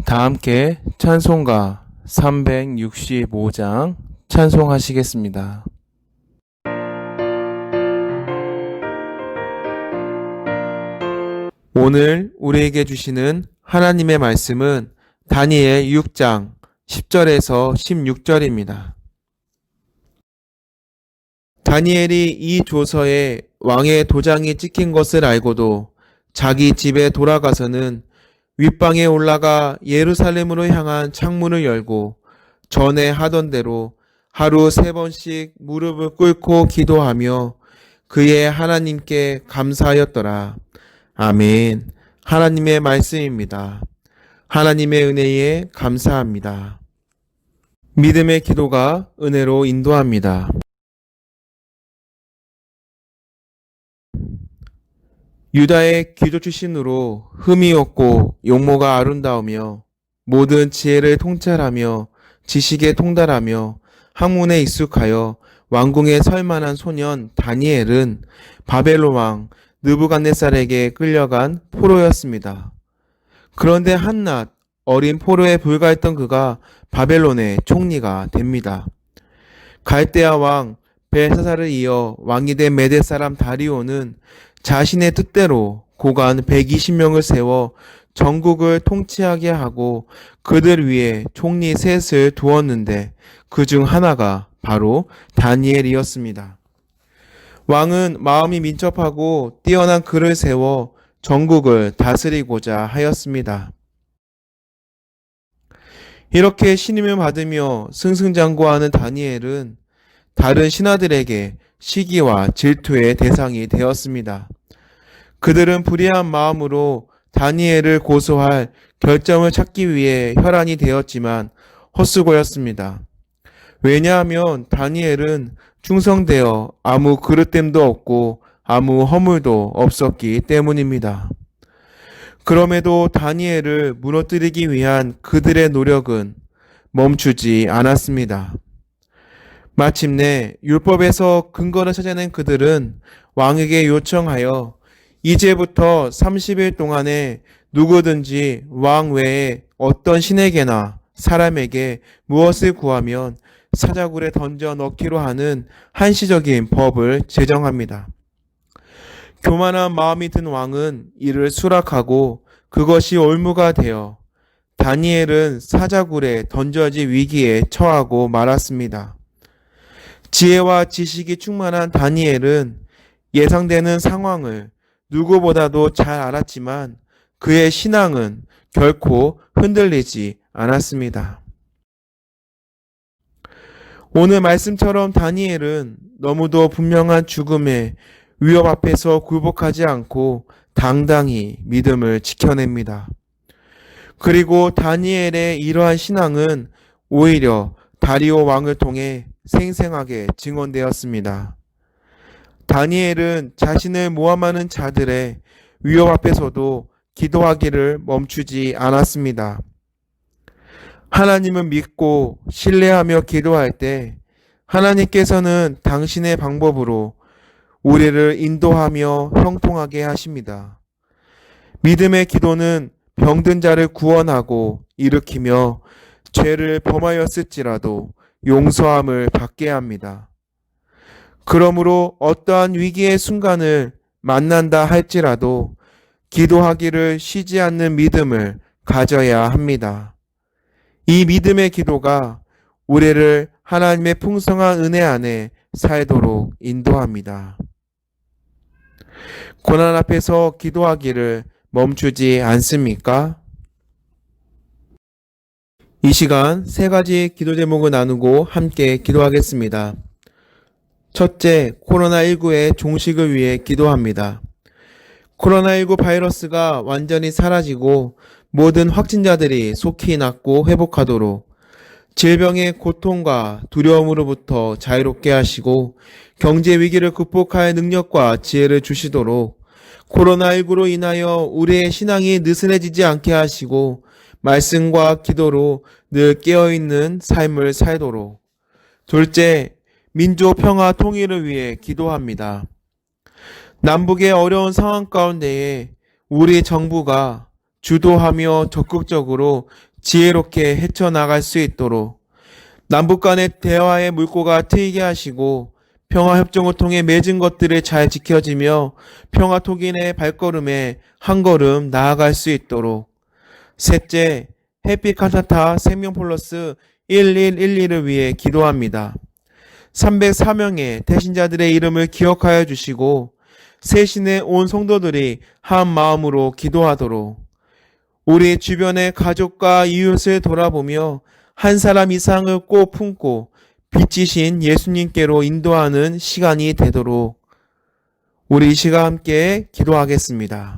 다 함께 찬송가 365장 찬송하시겠습니다. 오늘 우리에게 주시는 하나님의 말씀은 다니엘 6장 10절에서 16절입니다. 다니엘이 이 조서에 왕의 도장이 찍힌 것을 알고도 자기 집에 돌아가서는 윗방에 올라가 예루살렘으로 향한 창문을 열고 전에 하던 대로 하루 3번씩 무릎을 꿇고 기도하며 그의 하나님께 감사하였더라. 아멘. 하나님의 말씀입니다. 하나님의 은혜에 감사합니다. 믿음의 기도가 은혜로 인도합니다. 유다의 귀족 출신으로 흠이 없고 용모가 아름다우며 모든 지혜를 통찰하며 지식에 통달하며 학문에 익숙하여 왕궁에 설 만한 소년 다니엘은 바벨론 왕 느부갓네살에게 끌려간 포로였습니다. 그런데 한낱 어린 포로에 불과했던 그가 바벨론의 총리가 됩니다. 갈대아 왕 벨사살을 이어 왕이 된 메대 사람 다리오는 자신의 뜻대로 고관 120명을 세워 전국을 통치하게 하고 그들 위에 총리 셋을 두었는데 그 중 하나가 바로 다니엘이었습니다. 왕은 마음이 민첩하고 뛰어난 그를 세워 전국을 다스리고자 하였습니다. 이렇게 신임을 받으며 승승장구하는 다니엘은 다른 신하들에게 시기와 질투의 대상이 되었습니다. 그들은 불의한 마음으로 다니엘을 고소할 결점을 찾기 위해 혈안이 되었지만 헛수고였습니다. 왜냐하면 다니엘은 충성되어 아무 그릇됨도 없고 아무 허물도 없었기 때문입니다. 그럼에도 다니엘을 무너뜨리기 위한 그들의 노력은 멈추지 않았습니다. 마침내 율법에서 근거를 찾아낸 그들은 왕에게 요청하여 이제부터 30일 동안에 누구든지 왕 외에 어떤 신에게나 사람에게 무엇을 구하면 사자굴에 던져 넣기로 하는 한시적인 법을 제정합니다. 교만한 마음이 든 왕은 이를 수락하고 그것이 올무가 되어 다니엘은 사자굴에 던져질 위기에 처하고 말았습니다. 지혜와 지식이 충만한 다니엘은 예상되는 상황을 누구보다도 잘 알았지만 그의 신앙은 결코 흔들리지 않았습니다. 오늘 말씀처럼 다니엘은 너무도 분명한 죽음의 위협 앞에서 굴복하지 않고 당당히 믿음을 지켜냅니다. 그리고 다니엘의 이러한 신앙은 오히려 다리오 왕을 통해 생생하게 증언되었습니다. 다니엘은 자신을 모함하는 자들의 위협 앞에서도 기도하기를 멈추지 않았습니다. 하나님을 믿고 신뢰하며 기도할 때 하나님께서는 당신의 방법으로 우리를 인도하며 형통하게 하십니다. 믿음의 기도는 병든 자를 구원하고 일으키며 죄를 범하였을지라도 용서함을 받게 합니다. 그러므로 어떠한 위기의 순간을 만난다 할지라도 기도하기를 쉬지 않는 믿음을 가져야 합니다. 이 믿음의 기도가 우리를 하나님의 풍성한 은혜 안에 살도록 인도합니다. 고난 앞에서 기도하기를 멈추지 않습니까? 이 시간 3가지 기도 제목을 나누고 함께 기도하겠습니다. 첫째, 코로나19의 종식을 위해 기도합니다. 코로나19 바이러스가 완전히 사라지고 모든 확진자들이 속히 낫고 회복하도록 질병의 고통과 두려움으로부터 자유롭게 하시고 경제 위기를 극복할 능력과 지혜를 주시도록 코로나19로 인하여 우리의 신앙이 느슨해지지 않게 하시고 말씀과 기도로 늘 깨어있는 삶을 살도록. 둘째, 민족 평화 통일을 위해 기도합니다. 남북의 어려운 상황 가운데에 우리 정부가 주도하며 적극적으로 지혜롭게 헤쳐나갈 수 있도록 남북 간의 대화의 물꼬가 트이게 하시고 평화협정을 통해 맺은 것들을 잘 지켜지며 평화톡인의 발걸음에 한 걸음 나아갈 수 있도록 셋째, 해피카타타 생명플러스 1112를 위해 기도합니다. 304명의 태신자들의 이름을 기억하여 주시고 세신의 온 성도들이 한 마음으로 기도하도록 우리 주변의 가족과 이웃을 돌아보며 한 사람 이상을 꼭 품고 빛이신 예수님께로 인도하는 시간이 되도록 우리 이 시간 함께 기도하겠습니다.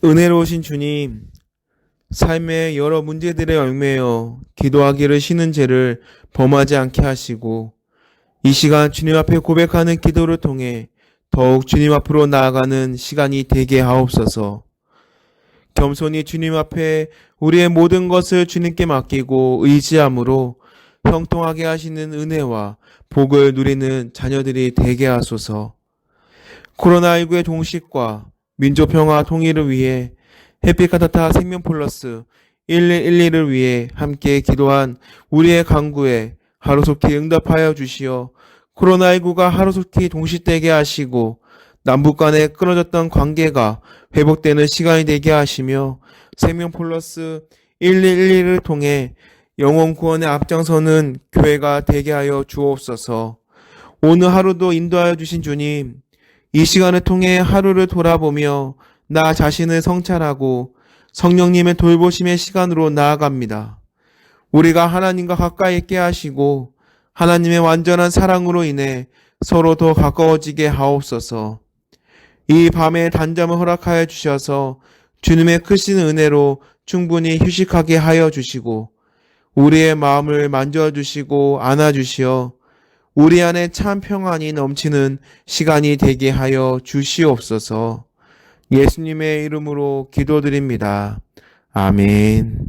은혜로우신 주님, 삶의 여러 문제들에 얽매여 기도하기를 쉬는 죄를 범하지 않게 하시고 이 시간 주님 앞에 고백하는 기도를 통해 더욱 주님 앞으로 나아가는 시간이 되게 하옵소서. 겸손히 주님 앞에 우리의 모든 것을 주님께 맡기고 의지함으로 형통하게 하시는 은혜와 복을 누리는 자녀들이 되게 하소서. 코로나19의 종식과 민족 평화 통일을 위해 햇빛카타타 생명플러스 1112를 위해 함께 기도한 우리의 간구에 하루속히 응답하여 주시어 코로나19가 하루속히 종식되게 하시고 남북 간에 끊어졌던 관계가 회복되는 시간이 되게 하시며 생명플러스 1112를 통해 영혼 구원에 앞장서는 교회가 되게 하여 주옵소서. 오늘 하루도 인도하여 주신 주님, 이 시간을 통해 하루를 돌아보며 나 자신을 성찰하고 성령님의 돌보심의 시간으로 나아갑니다. 우리가 하나님과 가까이 있게 하시고 하나님의 완전한 사랑으로 인해 서로 더 가까워지게 하옵소서. 이 밤에 단잠을 허락하여 주셔서 주님의 크신 은혜로 충분히 휴식하게 하여 주시고 우리의 마음을 만져주시고 안아주시어 우리 안에 참 평안이 넘치는 시간이 되게 하여 주시옵소서. 예수님의 이름으로 기도드립니다. 아멘.